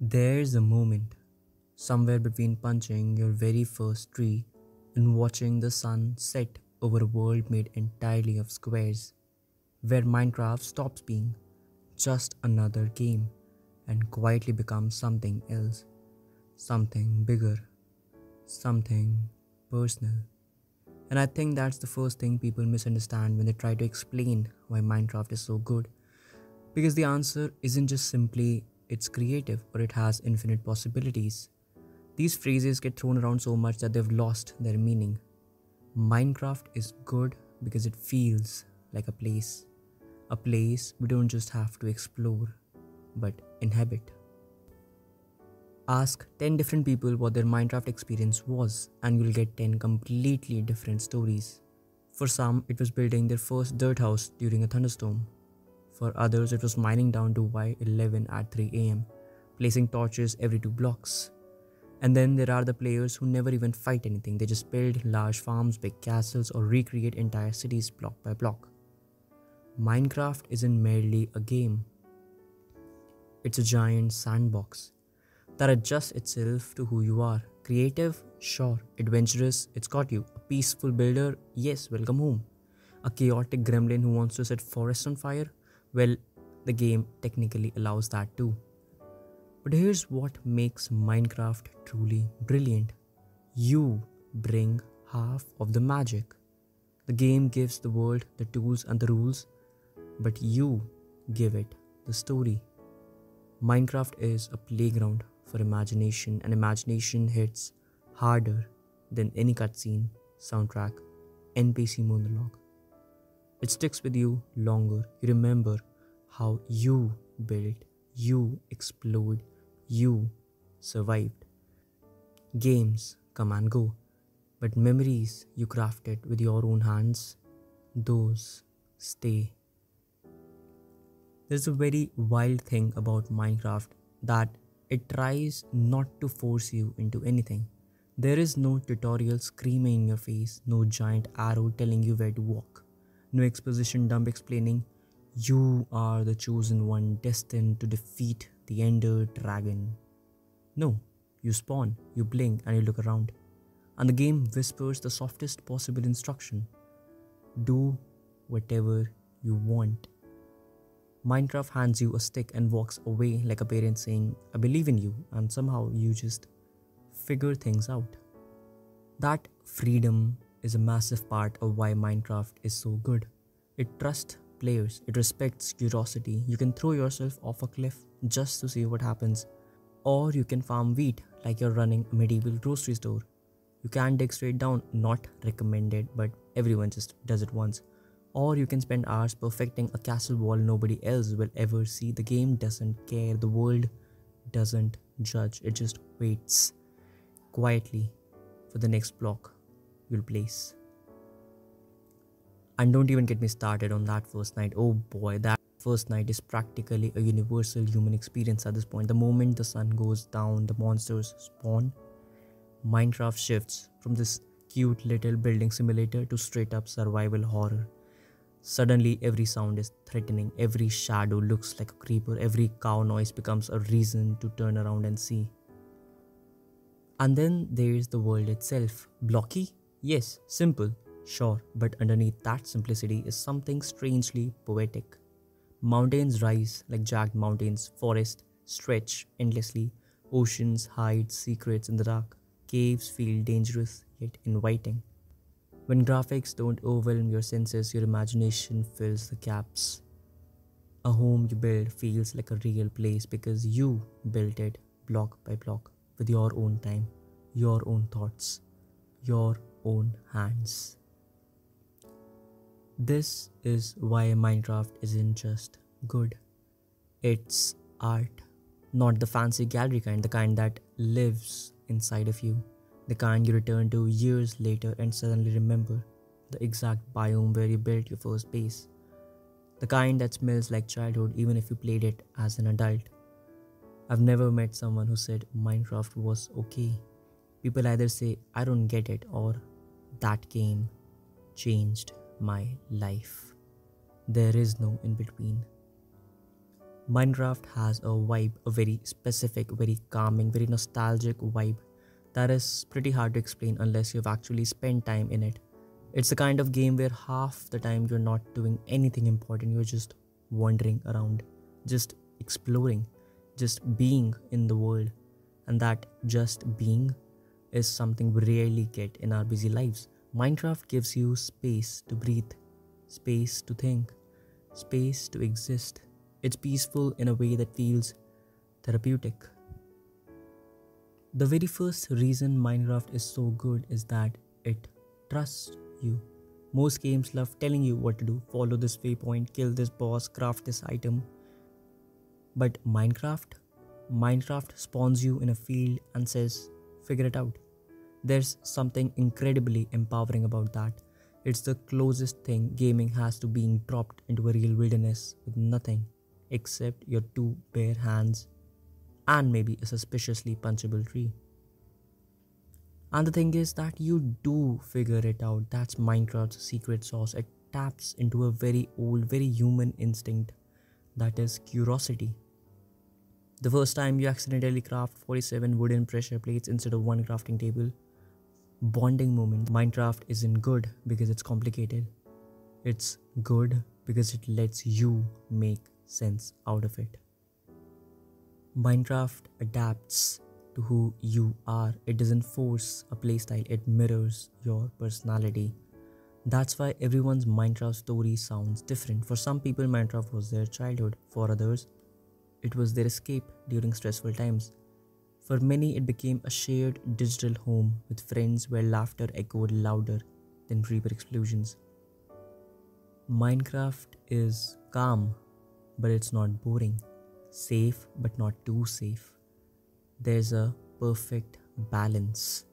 There's a moment, somewhere between punching your very first tree and watching the sun set over a world made entirely of squares, where Minecraft stops being just another game and quietly becomes something else, something bigger, something personal. And I think that's the first thing people misunderstand when they try to explain why Minecraft is so good. Because the answer isn't just simply it's creative or it has infinite possibilities. These phrases get thrown around so much that they've lost their meaning. Minecraft is good because it feels like a place we don't just have to explore, but inhabit. Ask 10 different people what their Minecraft experience was, and you'll get 10 completely different stories. For some, it was building their first dirt house during a thunderstorm. For others, it was mining down to Y11 at 3 am, placing torches every 2 blocks. And then there are the players who never even fight anything, they just build large farms, big castles, or recreate entire cities block by block. Minecraft isn't merely a game, it's a giant sandbox that adjusts itself to who you are. Creative? Sure. Adventurous? It's got you. A peaceful builder? Yes, welcome home. A chaotic gremlin who wants to set forests on fire? Well, the game technically allows that too. But here's what makes Minecraft truly brilliant. You bring half of the magic. The game gives the world the tools and the rules, but you give it the story. Minecraft is a playground for imagination, and imagination hits harder than any cutscene, soundtrack, NPC monologue. It sticks with you longer. You remember how you built, you explored, you survived. Games come and go, but memories you crafted with your own hands, those stay. There's a very wild thing about Minecraft that it tries not to force you into anything. There is no tutorial screaming in your face, no giant arrow telling you where to walk, no exposition dump explaining you are the chosen one destined to defeat the Ender Dragon. No, you spawn, you blink, and you look around, and the game whispers the softest possible instruction: do whatever you want. Minecraft hands you a stick and walks away like a parent saying, I believe in you, and somehow you just figure things out. That freedom is a massive part of why Minecraft is so good. It trusts players, it respects curiosity. You can throw yourself off a cliff just to see what happens, or you can farm wheat like you're running a medieval grocery store. You can dig straight down, not recommended, but everyone just does it once. Or you can spend hours perfecting a castle wall nobody else will ever see. The game doesn't care, the world doesn't judge, it just waits quietly for the next block you'll place. And don't even get me started on that first night. Oh boy, that first night is practically a universal human experience at this point. The moment the sun goes down, the monsters spawn. Minecraft shifts from this cute little building simulator to straight up survival horror. Suddenly, every sound is threatening, every shadow looks like a creeper, every cow noise becomes a reason to turn around and see. And then there's the world itself. Blocky? Yes. Simple? Sure. But underneath that simplicity is something strangely poetic. Mountains rise like jagged mountains, forests stretch endlessly, oceans hide secrets in the dark, caves feel dangerous yet inviting. When graphics don't overwhelm your senses, your imagination fills the gaps. A home you build feels like a real place because you built it block by block with your own time, your own thoughts, your own hands. This is why Minecraft isn't just good. It's art. Not the fancy gallery kind, the kind that lives inside of you. The kind you return to years later and suddenly remember the exact biome where you built your first base. The kind that smells like childhood even if you played it as an adult. I've never met someone who said Minecraft was okay. People either say, I don't get it, or that game changed my life. There is no in between. Minecraft has a vibe, a very specific, very calming, very nostalgic vibe that is pretty hard to explain unless you've actually spent time in it. It's the kind of game where half the time you're not doing anything important, you're just wandering around, just exploring, just being in the world. And that just being is something we rarely get in our busy lives. Minecraft gives you space to breathe, space to think, space to exist. It's peaceful in a way that feels therapeutic. The very first reason Minecraft is so good is that it trusts you. Most games love telling you what to do: follow this waypoint, kill this boss, craft this item. But Minecraft spawns you in a field and says, figure it out. There's something incredibly empowering about that. It's the closest thing gaming has to being dropped into a real wilderness with nothing except your two bare hands and maybe a suspiciously punchable tree. And the thing is that you do figure it out. That's Minecraft's secret sauce. It taps into a very old, very human instinct, that is curiosity. The first time you accidentally craft 47 wooden pressure plates instead of one crafting table, bonding moment. Minecraft isn't good because it's complicated. It's good because it lets you make sense out of it. Minecraft adapts to who you are. It doesn't force a playstyle, it mirrors your personality. That's why everyone's Minecraft story sounds different. For some people, Minecraft was their childhood. For others, it was their escape during stressful times. For many, it became a shared digital home with friends where laughter echoed louder than creeper explosions. Minecraft is calm, but it's not boring. Safe, but not too safe. There's a perfect balance.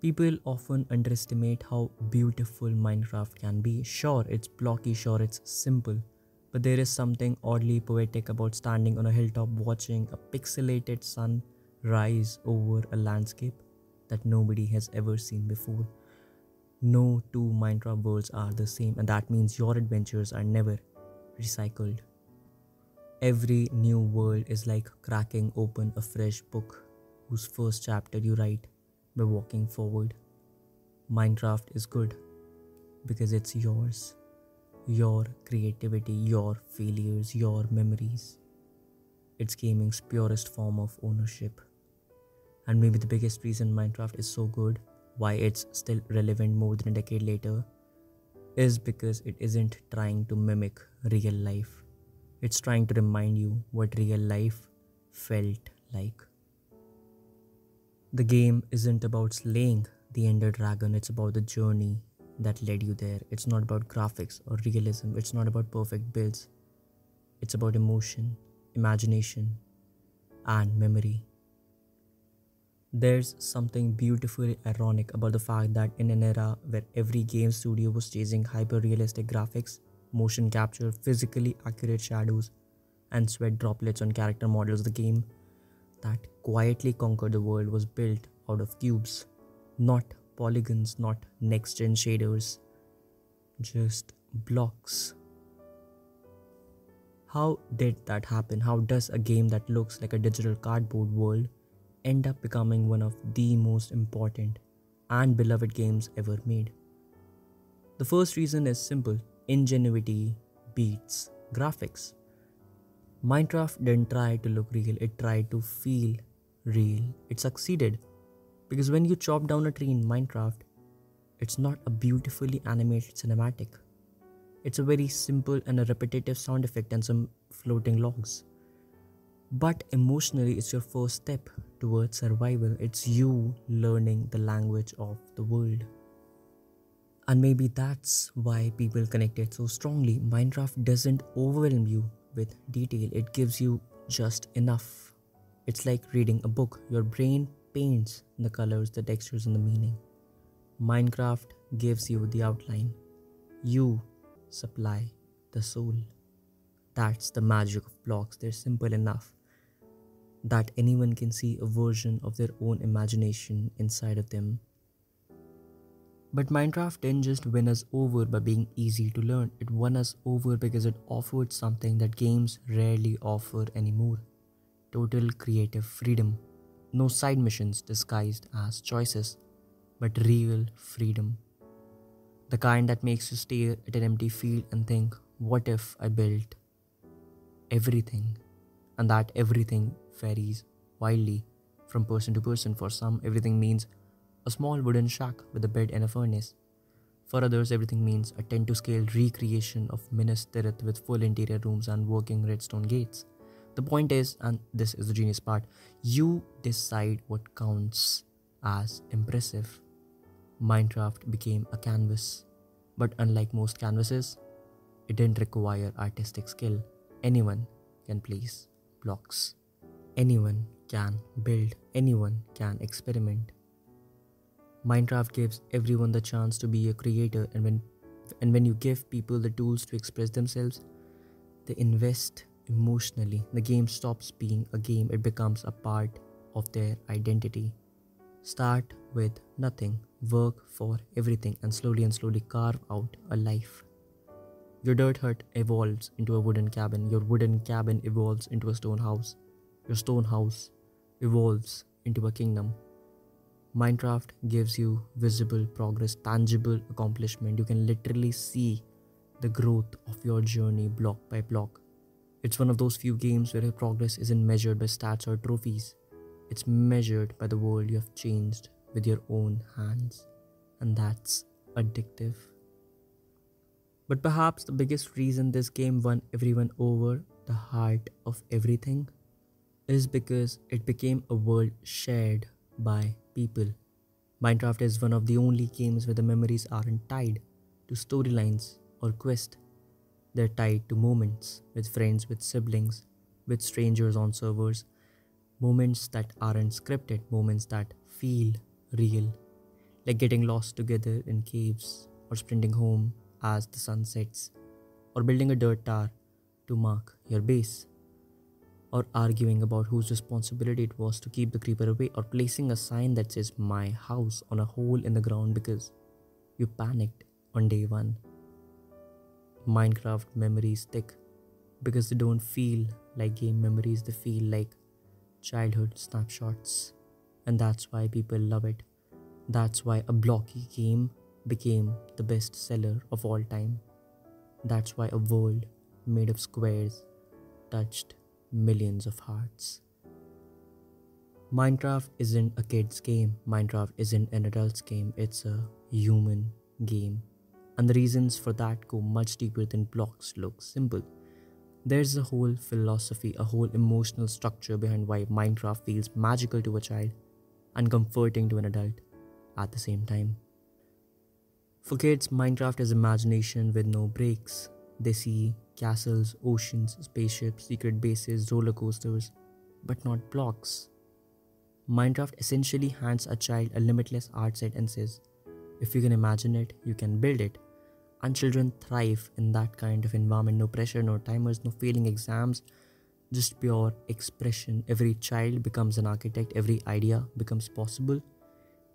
People often underestimate how beautiful Minecraft can be. Sure, it's blocky, sure, it's simple, but there is something oddly poetic about standing on a hilltop watching a pixelated sun rise over a landscape that nobody has ever seen before. No two Minecraft worlds are the same, and that means your adventures are never recycled. Every new world is like cracking open a fresh book whose first chapter you write by walking forward. Minecraft is good because it's yours. Your creativity, your failures, your memories. It's gaming's purest form of ownership. And maybe the biggest reason Minecraft is so good, why it's still relevant more than a decade later, is because it isn't trying to mimic real life. It's trying to remind you what real life felt like. The game isn't about slaying the Ender Dragon, it's about the journey that led you there. It's not about graphics or realism, it's not about perfect builds. It's about emotion, imagination, and memory. There's something beautifully ironic about the fact that in an era where every game studio was chasing hyper-realistic graphics, motion capture, physically accurate shadows, and sweat droplets on character models, the game that quietly conquered the world was built out of cubes, not polygons, not next-gen shaders, just blocks. How did that happen? How does a game that looks like a digital cardboard world end up becoming one of the most important and beloved games ever made? The first reason is simple: ingenuity beats graphics. Minecraft didn't try to look real, it tried to feel real. It succeeded. Because when you chop down a tree in Minecraft, it's not a beautifully animated cinematic. It's a very simple and a repetitive sound effect and some floating logs. But emotionally, it's your first step towards survival. It's you learning the language of the world. And maybe that's why people connect it so strongly. Minecraft doesn't overwhelm you with detail, it gives you just enough. It's like reading a book. Your brain paints the colors, the textures, and the meaning. Minecraft gives you the outline. You supply the soul. That's the magic of blocks. They're simple enough that anyone can see a version of their own imagination inside of them. But Minecraft didn't just win us over by being easy to learn, it won us over because it offered something that games rarely offer anymore: total creative freedom. No side missions disguised as choices, but real freedom. The kind that makes you stare at an empty field and think, what if I built everything? And that everything varies wildly from person to person. For some, everything means a small wooden shack with a bed and a furnace. For others, everything means a 10 to scale recreation of Minas Tirith with full interior rooms and working redstone gates. The point is, and this is the genius part, you decide what counts as impressive. Minecraft became a canvas, but unlike most canvases, it didn't require artistic skill. Anyone can place blocks. Anyone can build. Anyone can experiment. Minecraft gives everyone the chance to be a creator, and when you give people the tools to express themselves, they invest emotionally. The game stops being a game, it becomes a part of their identity. Start with nothing, work for everything, and slowly carve out a life. Your dirt hut evolves into a wooden cabin. Your wooden cabin evolves into a stone house. Your stone house evolves into a kingdom. Minecraft gives you visible progress, tangible accomplishment. You can literally see the growth of your journey block by block. It's one of those few games where your progress isn't measured by stats or trophies. It's measured by the world you have changed with your own hands. And that's addictive. But perhaps the biggest reason this game won everyone over, the heart of everything, is because it became a world shared by people. Minecraft is one of the only games where the memories aren't tied to storylines or quests. They're tied to moments with friends, with siblings, with strangers on servers. Moments that aren't scripted, moments that feel real. Like getting lost together in caves, or sprinting home as the sun sets, or building a dirt tower to mark your base, or arguing about whose responsibility it was to keep the creeper away, or placing a sign that says "My house" on a hole in the ground because you panicked on day one. Minecraft memories stick because they don't feel like game memories, they feel like childhood snapshots. And that's why people love it. That's why a blocky game became the best seller of all time. That's why a world made of squares touched millions of hearts. Minecraft isn't a kid's game. Minecraft isn't an adult's game. It's a human game. And the reasons for that go much deeper than blocks look simple. There's a whole philosophy, a whole emotional structure behind why Minecraft feels magical to a child and comforting to an adult at the same time. For kids, Minecraft is imagination with no breaks. They see castles, oceans, spaceships, secret bases, roller coasters, but not blocks. Minecraft essentially hands a child a limitless art set and says, if you can imagine it, you can build it. And children thrive in that kind of environment. No pressure, no timers, no failing exams, just pure expression. Every child becomes an architect, every idea becomes possible,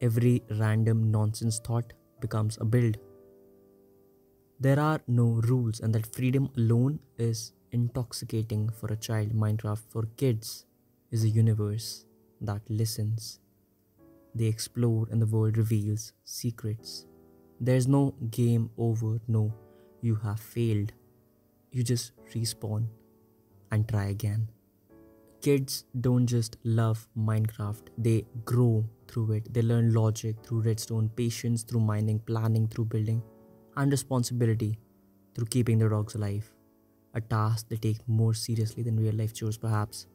every random nonsense thought becomes a build. There are no rules, and that freedom alone is intoxicating for a child. Minecraft for kids is a universe that listens. They explore and the world reveals secrets. There's no game over, no, you have failed. You just respawn and try again. Kids don't just love Minecraft, they grow through it. They learn logic through redstone, patience through mining, planning through building, and responsibility through keeping their dogs alive. A task they take more seriously than real life chores, perhaps.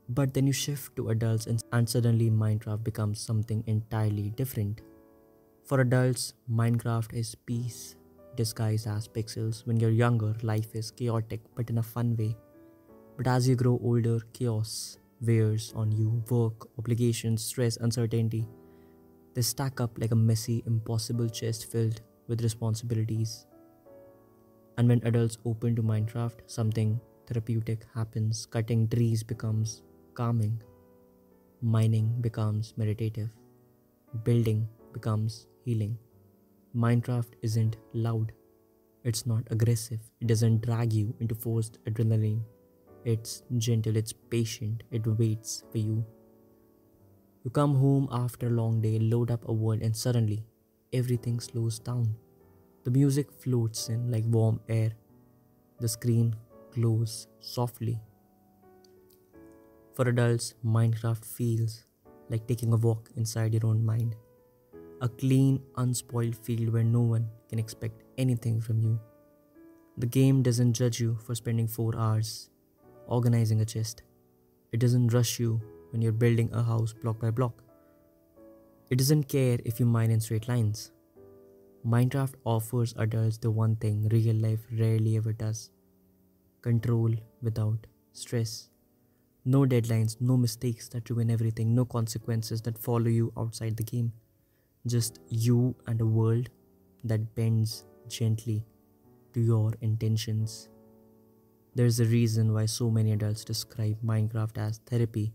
But then you shift to adults and suddenly Minecraft becomes something entirely different. For adults, Minecraft is peace disguised as pixels. When you're younger, life is chaotic but in a fun way. But as you grow older, chaos wears on you. Work, obligations, stress, uncertainty. They stack up like a messy, impossible chest filled with responsibilities. And when adults open to Minecraft, something therapeutic happens. Cutting trees becomes calming. Mining becomes meditative. Building becomes healing. Minecraft isn't loud, it's not aggressive, it doesn't drag you into forced adrenaline. It's gentle, it's patient, it waits for you. You come home after a long day, load up a world, and suddenly everything slows down. The music floats in like warm air. The screen glows softly. For adults, Minecraft feels like taking a walk inside your own mind. A clean, unspoiled field where no one can expect anything from you. The game doesn't judge you for spending 4 hours organizing a chest. It doesn't rush you when you're building a house block by block. It doesn't care if you mine in straight lines. Minecraft offers adults the one thing real life rarely ever does: control without stress. No deadlines, no mistakes that ruin everything, no consequences that follow you outside the game. Just you and a world that bends gently to your intentions. There's a reason why so many adults describe Minecraft as therapy.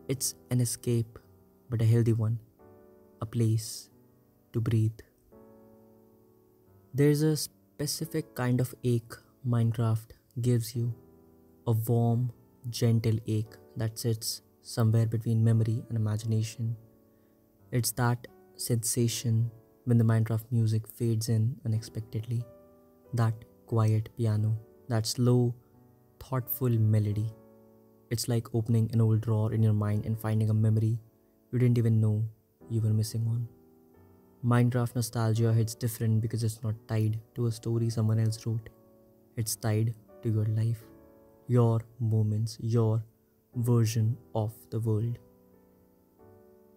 It's an escape, but a healthy one, a place to breathe. There's a specific kind of ache Minecraft gives you, a warm, gentle ache that sits somewhere between memory and imagination. It's that sensation when the Minecraft music fades in unexpectedly, that quiet piano, that slow, thoughtful melody. It's like opening an old drawer in your mind and finding a memory you didn't even know you were missing on. Minecraft nostalgia hits different because it's not tied to a story someone else wrote. It's tied to your life, your moments, your version of the world.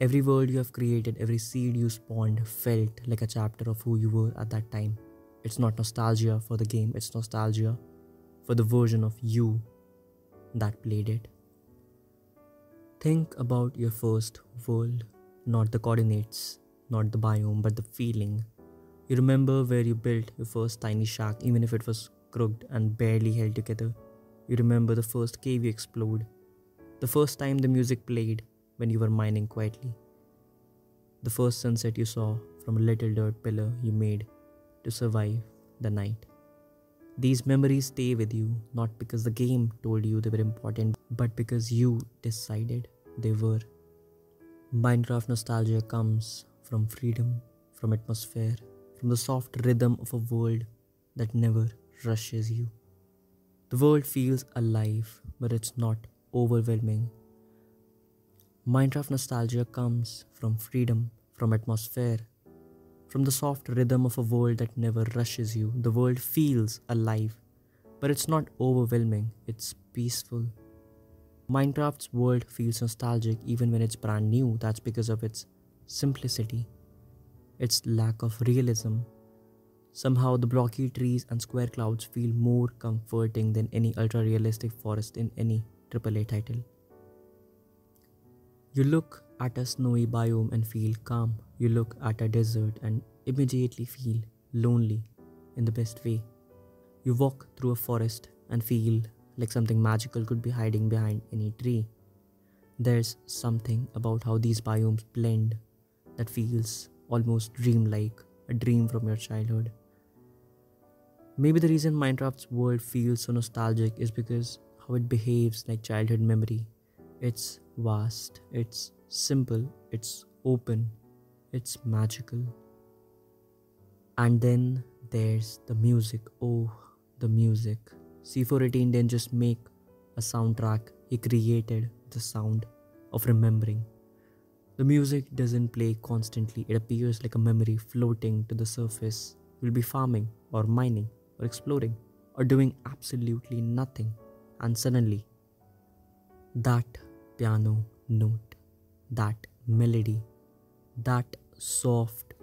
Every world you have created, every seed you spawned felt like a chapter of who you were at that time. It's not nostalgia for the game, it's nostalgia for the version of you that played it. Think about your first world, not the coordinates, not the biome, but the feeling. You remember where you built your first tiny shack, even if it was crooked and barely held together. You remember the first cave you explored, the first time the music played when you were mining quietly, the first sunset you saw from a little dirt pillar you made to survive the night. These memories stay with you not because the game told you they were important, but because you decided they were. Minecraft nostalgia comes from freedom, from atmosphere, from the soft rhythm of a world that never rushes you. The world feels alive, but it's not overwhelming. Minecraft nostalgia comes from freedom, from atmosphere, from the soft rhythm of a world that never rushes you. The world feels alive, but it's not overwhelming, it's peaceful. Minecraft's world feels nostalgic even when it's brand new. That's because of its simplicity, its lack of realism. Somehow the blocky trees and square clouds feel more comforting than any ultra-realistic forest in any AAA title. You look at a snowy biome and feel calm. You look at a desert and immediately feel lonely in the best way. You walk through a forest and feel like something magical could be hiding behind any tree. There's something about how these biomes blend that feels almost dreamlike, a dream from your childhood. Maybe the reason Minecraft's world feels so nostalgic is because how it behaves like childhood memory. It's vast, it's simple, it's open, it's magical. And then there's the music. Oh, the music. C418 didn't just make a soundtrack, he created the sound of remembering. The music doesn't play constantly, it appears like a memory floating to the surface. You'll be farming or mining or exploring or doing absolutely nothing, and suddenly that piano note, that melody, that soft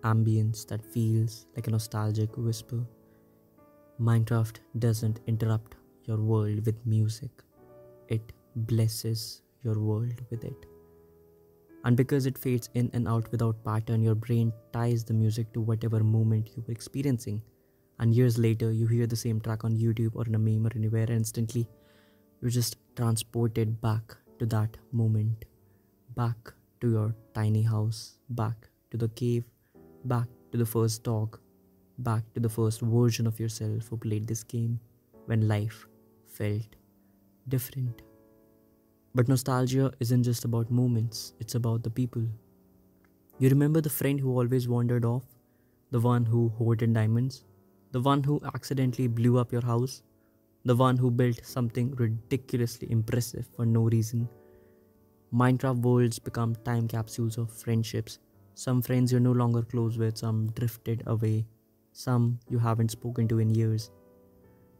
ambience that feels like a nostalgic whisper. Minecraft doesn't interrupt your world with music, it blesses your world with it. And because it fades in and out without pattern, your brain ties the music to whatever moment you were experiencing. And years later, you hear the same track on YouTube or in a meme or anywhere, and instantly you're just transported back to that moment, back to your tiny house, back to the cave, back to the first dog, back to the first version of yourself who played this game when life felt different. But nostalgia isn't just about moments, it's about the people. You remember the friend who always wandered off? The one who hoarded diamonds? The one who accidentally blew up your house? The one who built something ridiculously impressive for no reason? Minecraft worlds become time capsules of friendships. Some friends you're no longer close with, some drifted away, some you haven't spoken to in years.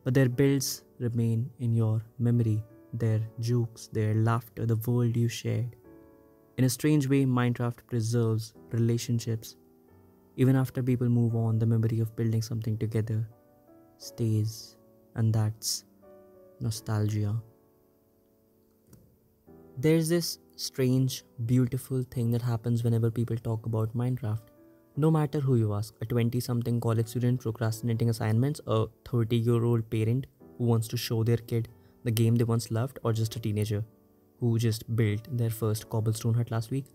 But their builds remain in your memory, their jokes, their laughter, the world you shared. In a strange way, Minecraft preserves relationships. Even after people move on, the memory of building something together stays, and that's nostalgia. There's this strange, beautiful thing that happens whenever people talk about Minecraft. No matter who you ask, a 20-something college student procrastinating assignments, a 30-year-old parent who wants to show their kid the game they once loved, or just a teenager who just built their first cobblestone hut last week.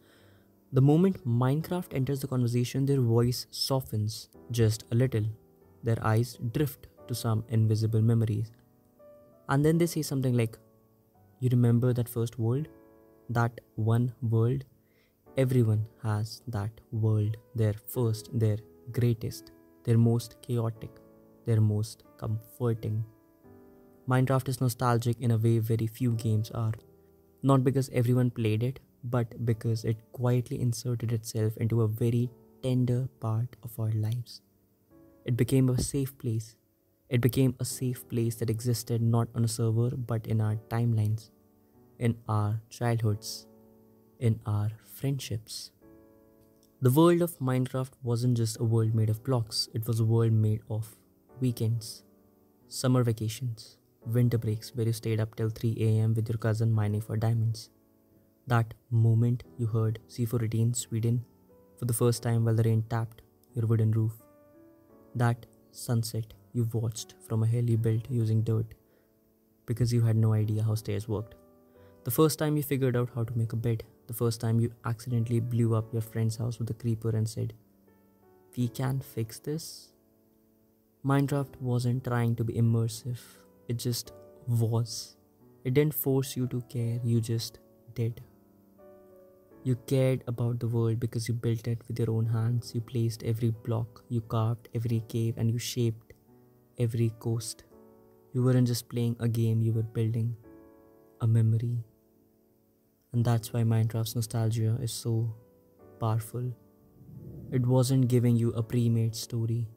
The moment Minecraft enters the conversation, their voice softens just a little. Their eyes drift to some invisible memories. And then they say something like, "You remember that first world? That one world?" Everyone has that world, their first, their greatest, their most chaotic, their most comforting. Minecraft is nostalgic in a way very few games are. Not because everyone played it, but because it quietly inserted itself into a very tender part of our lives. It became a safe place. It became a safe place that existed not on a server but in our timelines, in our childhoods, in our friendships. The world of Minecraft wasn't just a world made of blocks, it was a world made of weekends, summer vacations, winter breaks where you stayed up till 3 a.m. with your cousin mining for diamonds. That moment you heard C480 in Sweden for the first time while the rain tapped your wooden roof. That sunset you watched from a hill you built using dirt because you had no idea how stairs worked. The first time you figured out how to make a bed. The first time you accidentally blew up your friend's house with a creeper and said, "We can fix this." Minecraft wasn't trying to be immersive. It just was. It didn't force you to care, you just did. You cared about the world because you built it with your own hands. You placed every block, you carved every cave, and you shaped every coast. You weren't just playing a game, you were building a memory. And that's why Minecraft's nostalgia is so powerful. It wasn't giving you a pre-made story.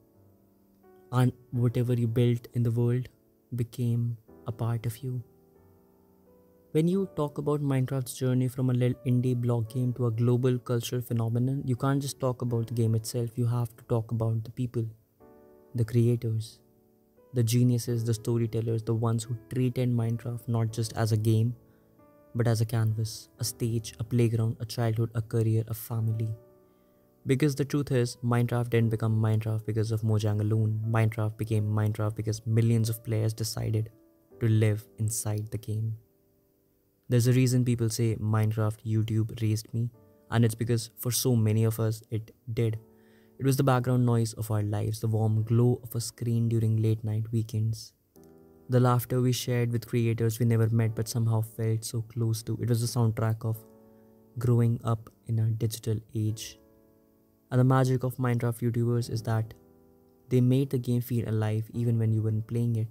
And whatever you built in the world became a part of you. When you talk about Minecraft's journey from a little indie block game to a global cultural phenomenon, you can't just talk about the game itself, you have to talk about the people, the creators, the geniuses, the storytellers, the ones who treated Minecraft not just as a game, but as a canvas, a stage, a playground, a childhood, a career, a family. Because the truth is, Minecraft didn't become Minecraft because of Mojang alone. Minecraft became Minecraft because millions of players decided to live inside the game. There's a reason people say Minecraft YouTube raised me, and it's because for so many of us, it did. It was the background noise of our lives, the warm glow of a screen during late night weekends. The laughter we shared with creators we never met but somehow felt so close to. It was the soundtrack of growing up in a digital age. And the magic of Minecraft YouTubers is that they made the game feel alive even when you weren't playing it.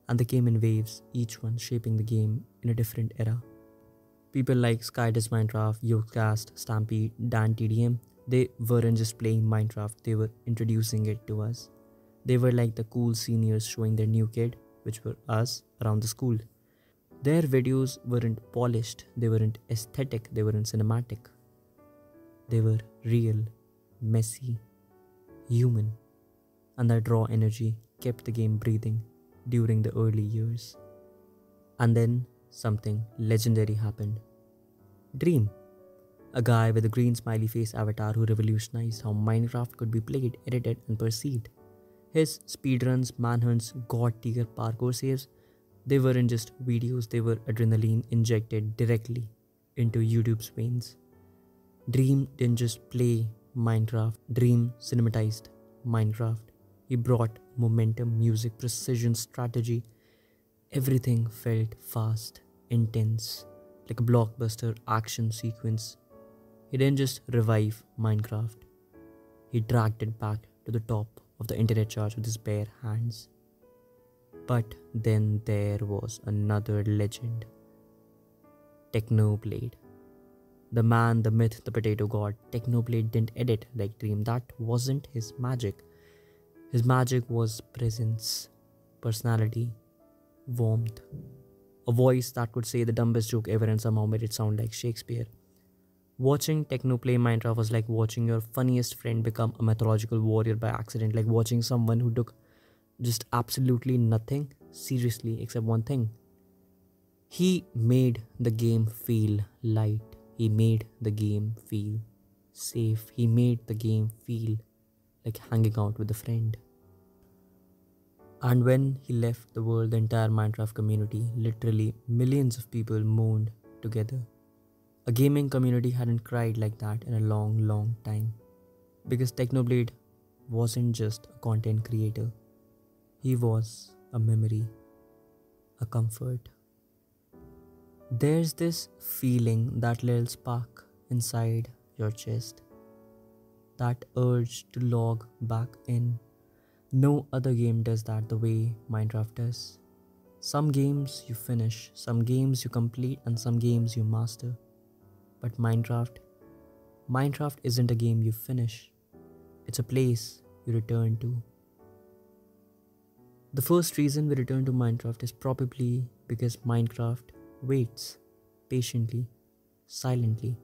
And they came in waves, each one shaping the game in a different era. People like Skydoes Minecraft, Yogcast, Stampede, Dan TDM, they weren't just playing Minecraft, they were introducing it to us. They were like the cool seniors showing their new kid, which were us, around the school. Their videos weren't polished, they weren't aesthetic, they weren't cinematic. They were real, messy, human, and that raw energy kept the game breathing during the early years. And then something legendary happened. Dream, a guy with a green smiley face avatar who revolutionized how Minecraft could be played, edited, and perceived. His speedruns, manhunts, god-tier parkour saves, they weren't just videos, they were adrenaline injected directly into YouTube's veins. Dream didn't just play Minecraft. Dream cinematized Minecraft. He brought momentum, music, precision, strategy. Everything felt fast, intense, like a blockbuster action sequence. He didn't just revive Minecraft, he dragged it back to the top of the internet charts with his bare hands. But then there was another legend, Technoblade. The man, the myth, the potato god. Technoblade didn't edit like Dream. That wasn't his magic. His magic was presence, personality, warmth. A voice that could say the dumbest joke ever and somehow made it sound like Shakespeare. Watching Techno play Minecraft was like watching your funniest friend become a mythological warrior by accident, like watching someone who took just absolutely nothing seriously except one thing. He made the game feel light. He made the game feel safe. He made the game feel like hanging out with a friend. And when he left the world, the entire Minecraft community, literally millions of people mourned together. A gaming community hadn't cried like that in a long, long time. Because Technoblade wasn't just a content creator. He was a memory, a comfort. There's this feeling, that little spark inside your chest. That urge to log back in. No other game does that the way Minecraft does. Some games you finish, some games you complete, and some games you master. But Minecraft isn't a game you finish. It's a place you return to. The first reason we return to Minecraft is probably because Minecraft waits patiently, silently,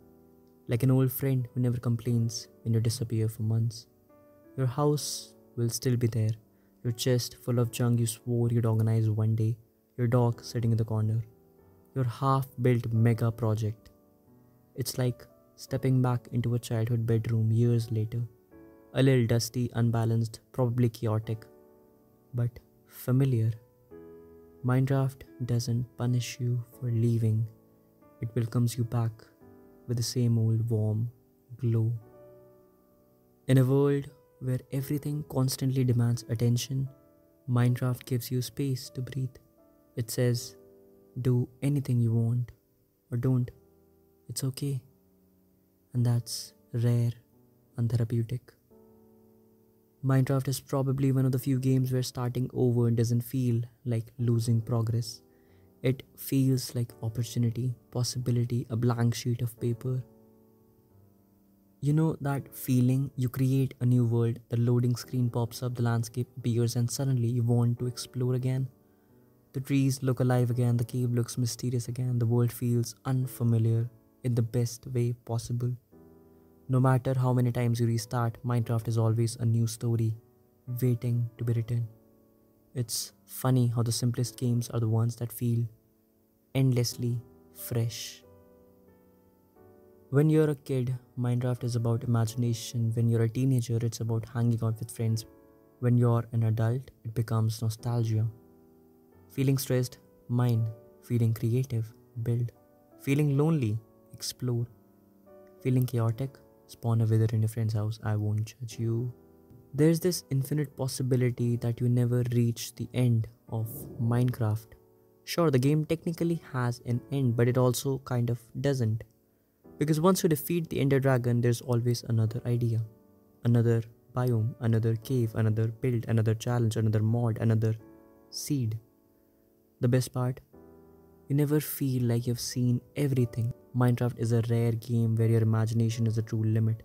like an old friend who never complains when you disappear for months. Your house will still be there, your chest full of junk you swore you'd organize one day, your dog sitting in the corner, your half-built mega project. It's like stepping back into a childhood bedroom years later, a little dusty, unbalanced, probably chaotic, but familiar. Minecraft doesn't punish you for leaving, it welcomes you back with the same old warm glow. In a world where everything constantly demands attention, Minecraft gives you space to breathe. It says, do anything you want, or don't. It's okay. And that's rare and therapeutic. Minecraft is probably one of the few games where starting over doesn't feel like losing progress. It feels like opportunity, possibility, a blank sheet of paper. You know that feeling, you create a new world, the loading screen pops up, the landscape appears, and suddenly you want to explore again. The trees look alive again, the cave looks mysterious again, the world feels unfamiliar in the best way possible. No matter how many times you restart, Minecraft is always a new story, waiting to be written. It's funny how the simplest games are the ones that feel endlessly fresh. When you're a kid, Minecraft is about imagination. When you're a teenager, it's about hanging out with friends. When you're an adult, it becomes nostalgia. Feeling stressed, mine. Feeling creative, build. Feeling lonely, explore. Feeling chaotic, spawn a wither in your friend's house. I won't judge you. There's this infinite possibility that you never reach the end of Minecraft. Sure, the game technically has an end, but it also kind of doesn't. Because once you defeat the Ender Dragon, there's always another idea, another biome, another cave, another build, another challenge, another mod, another seed. The best part, you never feel like you've seen everything. Minecraft is a rare game where your imagination is the true limit.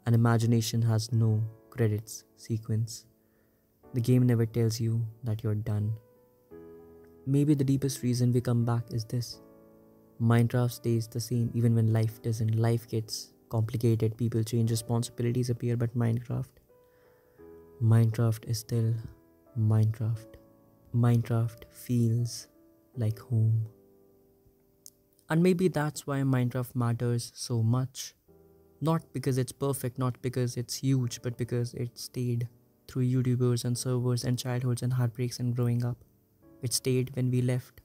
And imagination has no credits sequence. The game never tells you that you're done. Maybe the deepest reason we come back is this. Minecraft stays the same even when life doesn't. Life gets complicated, people change, responsibilities appear, but Minecraft is still Minecraft. Minecraft feels like home. And maybe that's why Minecraft matters so much. Not because it's perfect, not because it's huge, but because it stayed through YouTubers and servers and childhoods and heartbreaks and growing up. It stayed when we left,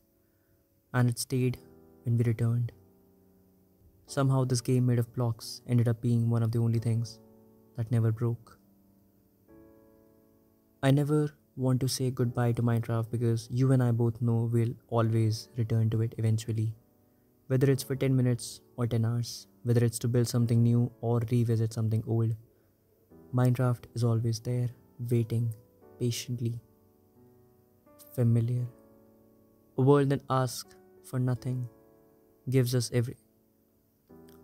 and it stayed when we returned. Somehow this game made of blocks ended up being one of the only things that never broke. I never want to say goodbye to Minecraft because you and I both know we'll always return to it eventually. Whether it's for 10 minutes or 10 hours, whether it's to build something new or revisit something old, Minecraft is always there, waiting, patiently, familiar. A world that asks for nothing, gives us every.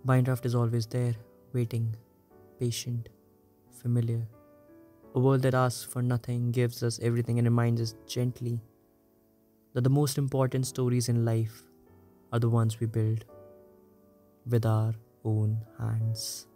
Minecraft is always there, waiting, patient, familiar. A world that asks for nothing, gives us everything, and reminds us gently that the most important stories in life are the ones we build with our own hands.